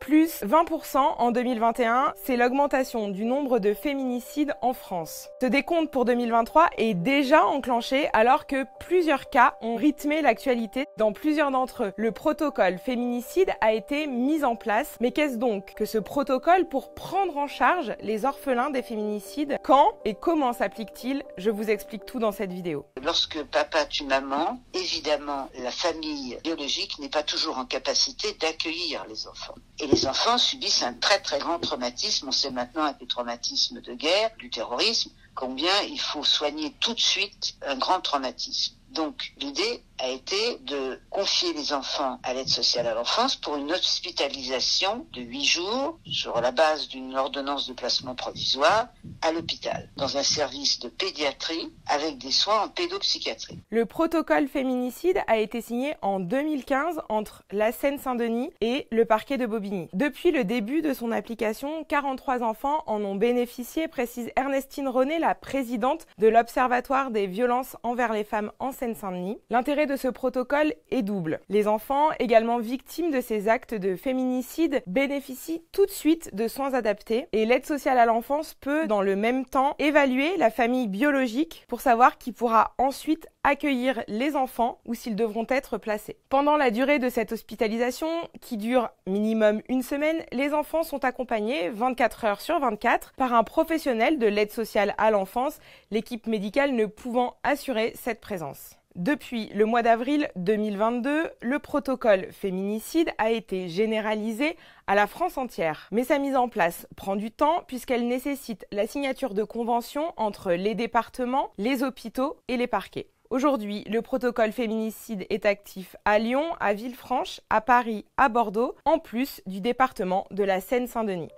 plus 20% en 2021, c'est l'augmentation du nombre de féminicides en France. Ce décompte pour 2023 est déjà enclenché alors que plusieurs cas ont rythmé l'actualité dans plusieurs d'entre eux. Le protocole féminicide a été mis en place. Mais qu'est-ce donc que ce protocole pour prendre en charge les orphelins des féminicides? Quand et comment s'applique-t-il? Je vous explique tout dans cette vidéo. Lorsque papa tue maman, évidemment, la famille biologique n'est pas toujours en capacité d'accueillir les enfants. Et les enfants subissent un très très grand traumatisme. On sait maintenant avec les traumatismes de guerre, du terrorisme, combien il faut soigner tout de suite un grand traumatisme. Donc l'idée a été de confier les enfants à l'aide sociale à l'enfance pour une hospitalisation de 8 jours sur la base d'une ordonnance de placement provisoire à l'hôpital, dans un service de pédiatrie avec des soins en pédopsychiatrie. Le protocole féminicide a été signé en 2015 entre la Seine-Saint-Denis et le parquet de Bobigny. Depuis le début de son application, 43 enfants en ont bénéficié, précise Ernestine René, la présidente de l'Observatoire des violences envers les femmes en Seine-Saint-Denis. L'intérêt de ce protocole est double. Les enfants, également victimes de ces actes de féminicide, bénéficient tout de suite de soins adaptés et l'aide sociale à l'enfance peut, dans le même temps, évaluer la famille biologique pour savoir qui pourra ensuite accueillir les enfants ou s'ils devront être placés. Pendant la durée de cette hospitalisation, qui dure minimum une semaine, les enfants sont accompagnés 24 heures sur 24 par un professionnel de l'aide sociale à l'enfance, l'équipe médicale ne pouvant assurer cette présence. Depuis le mois d'avril 2022, le protocole féminicide a été généralisé à la France entière. Mais sa mise en place prend du temps puisqu'elle nécessite la signature de conventions entre les départements, les hôpitaux et les parquets. Aujourd'hui, le protocole féminicide est actif à Lyon, à Villefranche, à Paris, à Bordeaux, en plus du département de la Seine-Saint-Denis.